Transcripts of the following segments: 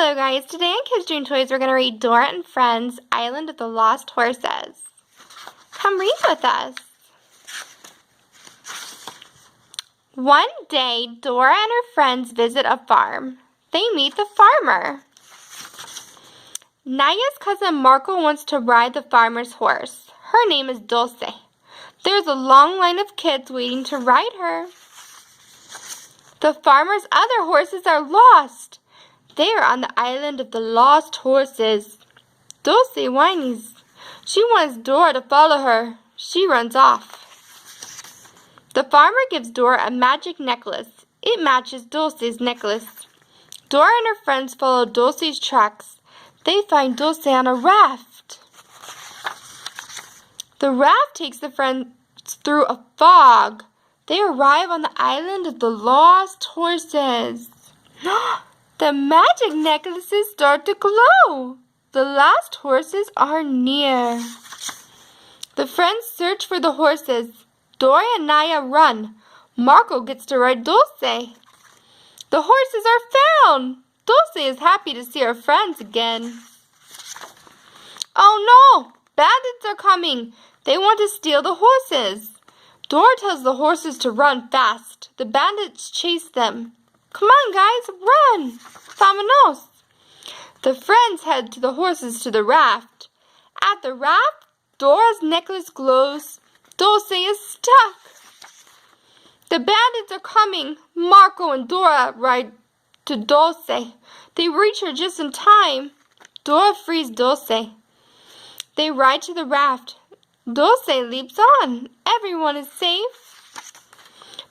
Hello guys, today on Kids Dream Toys we're going to read Dora and Friends, Island of the Lost Horses. Come read with us. One day, Dora and her friends visit a farm. They meet the farmer. Naya's cousin Marco wants to ride the farmer's horse. Her name is Dulce. There's a long line of kids waiting to ride her. The farmer's other horses are lost. They are on the island of the lost horses. Dulce whines. She wants Dora to follow her. She runs off. The farmer gives Dora a magic necklace. It matches Dulce's necklace. Dora and her friends follow Dulce's tracks. They find Dulce on a raft. The raft takes the friends through a fog. They arrive on the island of the lost horses. The magic necklaces start to glow. The lost horses are near. The friends search for the horses. Dora and Naya run. Marco gets to ride Dulce. The horses are found. Dulce is happy to see her friends again. Oh no! Bandits are coming. They want to steal the horses. Dora tells the horses to run fast. The bandits chase them. Come on, guys, run! Vamonos! The friends head to the horses to the raft. At the raft, Dora's necklace glows. Dulce is stuck. The bandits are coming. Marco and Dora ride to Dulce. They reach her just in time. Dora frees Dulce. They ride to the raft. Dulce leaps on. Everyone is safe.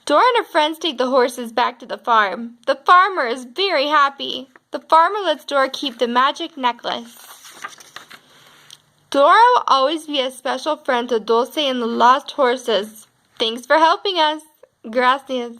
Dora and her friends take the horses back to the farm. The farmer is very happy. The farmer lets Dora keep the magic necklace. Dora will always be a special friend to Dulce and the lost horses. Thanks for helping us. Gracias.